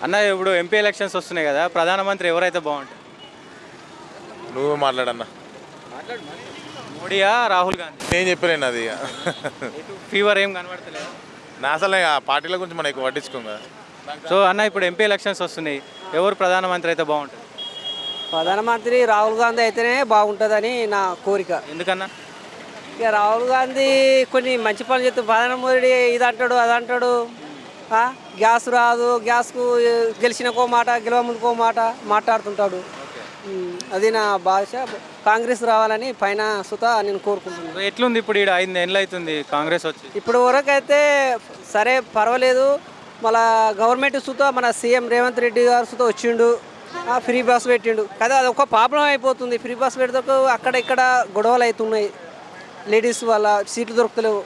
అన్న ఇప్పుడు MP elections వస్తున్నాయి కదా, ప్రధానమంత్రి ఎవరైతే బాగుంటుంది? నువ్వు మాట్లాడన్నా. మోడీయా రాహుల్ గాంధీ? నేను చెప్పలేను అది. ఫీవర్ ఏం కనబడతలేదు. నా అసలు ఆ పార్టీల గురించి మనం ఎక్కువ పట్టించుకోం కదా. సో అన్న ఇప్పుడు ఎంపీ ఎలక్షన్స్ వస్తున్నాయి, ఎవరు ప్రధానమంత్రి అయితే బాగుంటుంది? ప్రధానమంత్రి రాహుల్ గాంధీ అయితేనే బాగుంటుందని నా కోరిక. ఎందుకన్నా? ఇక రాహుల్ గాంధీ కొన్ని మంచి పనులు చేస్తూ ప్రధానమంత్రి ఇది అంటాడు అది అంటాడు. గ్యాస్ రాదు, గ్యాస్కు గెలిచినకో మాట గెలవ ముందుకో మాట మాట్లాడుతుంటాడు. అది నా భాష. కాంగ్రెస్ రావాలని పైన సుత నేను కోరుకుంటున్నాను. ఎట్లుంది ఇప్పుడు? 5 ఏళ్ళు అవుతుంది కాంగ్రెస్ వచ్చి. ఇప్పుడు వరకు అయితే సరే పర్వాలేదు. మళ్ళా గవర్నమెంట్ సుత మన సీఎం రేవంత్ రెడ్డి గారు సుత వచ్చిండు, ఫ్రీ బస్ పెట్టిండు కదా. అది ఒక ప్రాబ్లం అయిపోతుంది. ఫ్రీ బస్ పెడితే అక్కడ ఇక్కడ గొడవలు అవుతున్నాయి. లేడీస్ వల్ల సీట్లు దొరుకుతలేవు.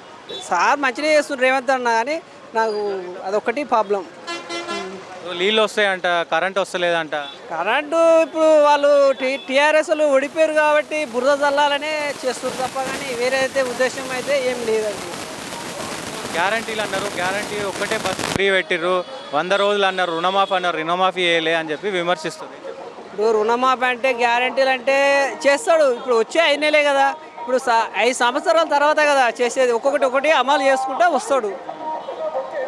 సార్ మంచిగా చేస్తుండ్రు రేవంత్ అన్న, కానీ నాకు అదొకటి ప్రాబ్లం. నీళ్ళు వస్తాయంట, కరెంట్ వస్తలేదంట. కరెంటు ఇప్పుడు వాళ్ళు టీఆర్ఎస్ వాళ్ళు ఓడిపోయారు కాబట్టి బురద చల్లాలనే చేస్తారు తప్ప, కానీ వేరే అయితే ఉద్దేశం అయితే ఏం లేదండి. గ్యారంటీలు అన్నారు, గ్యారంటీ ఒక్కటే బస్ ఫ్రీ పెట్టిర్రు. 100 రోజులు అన్నారు, రుణమాఫీ అన్నారు, రుణమాఫీ చేయలే అని చెప్పి విమర్శిస్తుంది. ఇప్పుడు రుణమాఫీ అంటే గ్యారంటీలు అంటే చేస్తాడు. ఇప్పుడు వచ్చే 5 నెలలే కదా, ఇప్పుడు 5 సంవత్సరాల తర్వాత కదా చేసేది. ఒక్కొక్కటి అమలు చేసుకుంటూ వస్తాడు.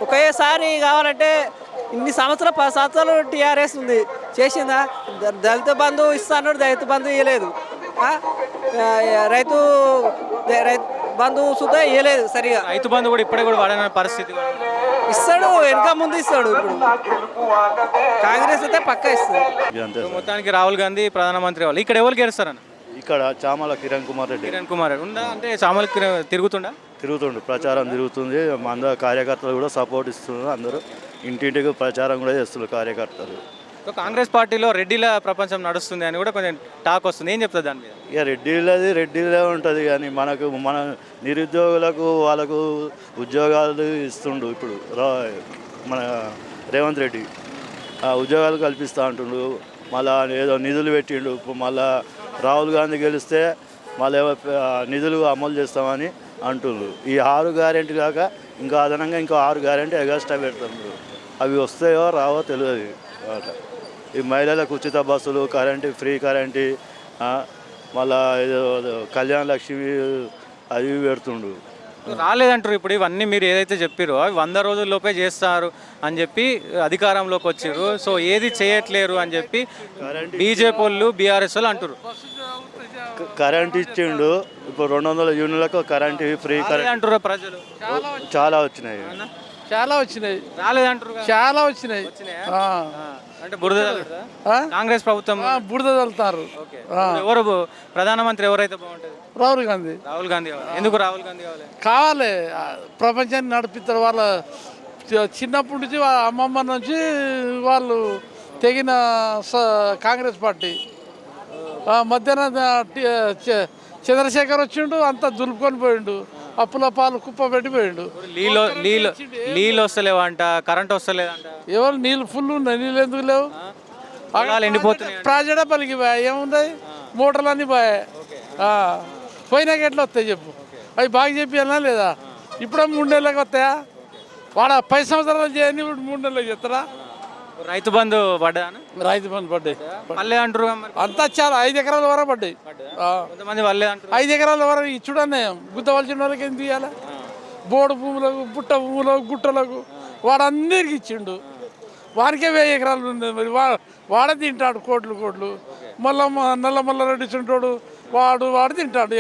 ఒకేసారి కావాలంటే ఇన్ని సంవత్సరాలు 10 సంవత్సరాలు టీఆర్ఎస్ ఉంది, చేసిందా? దళిత బంధు ఇస్తాను, దళిత బంధు ఇవ్వలేదు. రైతు బంధు సుధా ఇవ్వలేదు సరిగా. రైతు బంధు కూడా ఇప్పుడే కూడా వాడని పరిస్థితి. ఇస్తాడు, వెనక ముందు ఇస్తాడు. ఇప్పుడు కాంగ్రెస్ అయితే పక్కా ఇస్తాడు. మొత్తానికి రాహుల్ గాంధీ ప్రధానమంత్రి వాళ్ళు. ఇక్కడ ఎవరు గెలుస్తారన్న? ఇక్కడ చామల కిరణ్ కుమార్ రెడ్డి. కిరణ్ కుమార్ రెడ్డి ఉందా? అంటే చామల తిరుగుతుండు, ప్రచారం తిరుగుతుంది. అందరూ కార్యకర్తలు కూడా సపోర్ట్ ఇస్తున్నారు. అందరూ ఇంటింటికి ప్రచారం కూడా చేస్తున్నారు కార్యకర్తలు. సో కాంగ్రెస్ పార్టీలో రెడ్డిల ప్రపంచం నడుస్తుంది అని కూడా కొంచెం టాక్ వస్తుంది. ఏం చెప్తుంది దాని మీద? ఇక రెడ్డిలే ఉంటుంది, కానీ మన నిరుద్యోగులకు వాళ్ళకు ఉద్యోగాలు ఇస్తుండు. ఇప్పుడు మన రేవంత్ రెడ్డి ఉద్యోగాలు కల్పిస్తూ అంటుండు. మళ్ళా ఏదో నిధులు పెట్టిండు. మళ్ళా రాహుల్ గాంధీ గెలిస్తే మళ్ళీ నిధులు అమలు చేస్తామని అంటుండ్రు. ఈ 6 గ్యారెంటీ కాక ఇంకా అదనంగా ఇంకో 6 గ్యారెంటీ ఎగస్ట్రా పెడుతుండ్రు. అవి వస్తాయో రావో తెలియదు. ఈ మహిళలకు ఉచిత బస్సులు, కరెంటు ఫ్రీ కరెంటు, మళ్ళా ఏదో కళ్యాణ లక్ష్మి అవి పెడుతుండ్రు. రాలేదంటారు. ఇప్పుడు ఇవన్నీ మీరు ఏదైతే చెప్పారో అవి 100 రోజుల్లోపే చేస్తారు అని చెప్పి అధికారంలోకి వచ్చారు. సో ఏది చేయట్లేరు అని చెప్పి బీజేపీ వాళ్ళు, బీఆర్ఎస్ వాళ్ళు అంటారు. కరెంట్ ఇచ్చిండు. ఇప్పుడు 200 యూనిట్లకు కరెంట్ ఫ్రీ కరెంట్ అంటారు ప్రజలు. చాలా వచ్చినాయి. రాలేదంటారు. చాలా వచ్చినాయి. అంటే బురద కాంగ్రెస్ ప్రభుత్వం బురద చల్లుతారు. ఎవరు ప్రధానమంత్రి ఎవరైతే బాగుంటుంది? రాహుల్ గాంధీ. రాహుల్ గాంధీ ఎందుకు రాహుల్ గాంధీ కావాలి? ప్రపంచాన్ని నడిపిస్తారు. వాళ్ళ చిన్నప్పటి నుంచి వాళ్ళ అమ్మమ్మ నుంచి వాళ్ళు తెగిన కాంగ్రెస్ పార్టీ. మధ్యాహ్నం చంద్రశేఖర్ వచ్చిండు, అంతా దులుపుకొని పోయిండు. అప్పుల పాలు కుప్ప పెట్టిపోయిండు. నీళ్ళు వస్తలేవంట, కరెంట్ వస్తలేదంట. ఎవరు నీళ్ళు ఫుల్ ఉన్నాయి, నీళ్ళు ఎందుకు లేవు? ప్రాజెక్ట్ పలికి పోయా, ఏముంది? మోటార్లు పోయా. పోయినాక ఎట్లా వస్తాయి చెప్పు? అవి బాగా చెప్పినా లేదా? ఇప్పుడే 3 నెలలకు వస్తాయా? వాడ 10 సంవత్సరాలు చేయని ఇప్పుడు 3 నెలలకు చెప్తారా? రైతు బంధు పడ్డా? రైతు బంధు పడ్డాయి. పల్లె అంటారు అంతా చాలా 5 ఎకరాల వరకు పడ్డాయి. కొంతమంది వాళ్ళే అంటారు 5 ఎకరాల వరకు ఇచ్చుడనే గుత్తవలసిన వాళ్ళకి ఎందుకు ఇవ్వాలి? బోడు భూములకు, బుట్ట భూములకు, గుట్టలకు వాడందరికి ఇచ్చిండు. వానికే 1000 ఎకరాలు ఉంది. మరి వాడే తింటాడు కోట్లు. నల్ల మల్లారెడ్డి చుంటాడు, వాడు తింటాడు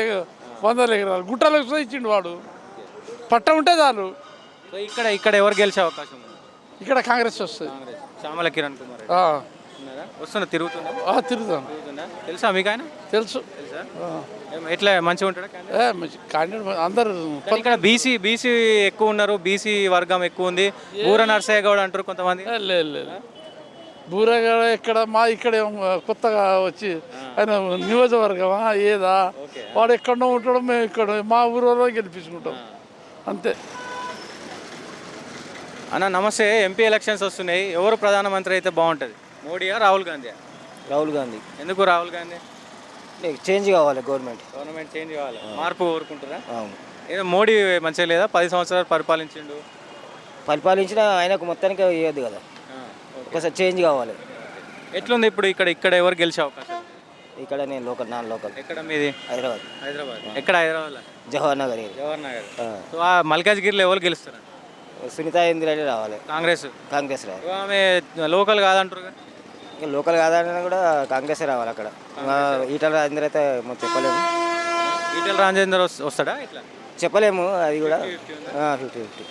100 ఎకరాలు. గుట్టలకు ఇచ్చిండు వాడు. పట్ట ఉంటే చాలు. ఇక్కడ ఎవరు గెలిచే అవకాశం ఉంది? ఇక్కడ కాంగ్రెస్ వస్తుంది. చామల కిరణ్ కుమార్ వస్తున్నా. తిరుగుతాను. తెలుసా మీకు? ఆయన తెలుసు. ఎట్లా మంచిగా ఉంటాడు క్యాండిడేట్? అందరు ఇక్కడ బీసీ ఎక్కువ ఉన్నారు, బీసీ వర్గం ఎక్కువ ఉంది. బూర నర్సయ్య గౌడ్ అంటారు కొంతమంది. లేదు బూరగడ ఇక్కడ ఇక్కడ కొత్తగా వచ్చి ఆయన నియోజకవర్గమా ఏదా? వాడు ఎక్కడో ఉంటాడో, మేము ఇక్కడ మా ఊరిలో గెలిపించుకుంటాం అంతే. అన్న నమస్తే. ఎంపీ ఎలక్షన్స్ వస్తున్నాయి, ఎవరు ప్రధానమంత్రి అయితే బాగుంటుంది? మోడీయా రాహుల్ గాంధీ? రాహుల్ గాంధీ. ఎందుకు రాహుల్ గాంధీ? చేంజ్ కావాలి, గవర్నమెంట్ చేంజ్ కావాలి, మార్పు కోరుకుంటారా? ఏదో మోడీ మంచిగా లేదా? 10 సంవత్సరాలు పరిపాలించిన ఆయనకు మొత్తానికి ఇవ్వద్దు కదా. ఒకసారి చేంజ్ కావాలి. ఎట్లుంది ఇప్పుడు ఇక్కడ ఎవరు గెలిచే అవకాశం? ఇక్కడ నేను లోకల్ ఎక్కడ మీది? హైదరాబాద్ హైదరాబాద్. ఎక్కడ హైదరాబాద్? జవహర్ నగర్ ఏరియా. జవహర్ నగర్. సో ఆ మల్కాజ్గిరిలో ఎవరు గెలుస్తారు? సునీత ఇందిరెడ్డి రావాలి. కాంగ్రెస్ రావాలి. ఆమె లోకల్ కాదంటారు. ఇంకా లోకల్ కాదని కూడా కాంగ్రెస్ రావాలి అక్కడ. ఈటల రాజేందర్ అయితే మనం చెప్పలేము. ఈటెల రాజేందర్ వస్తాడా? ఇట్లా చెప్పలేము, అది కూడా 50-50.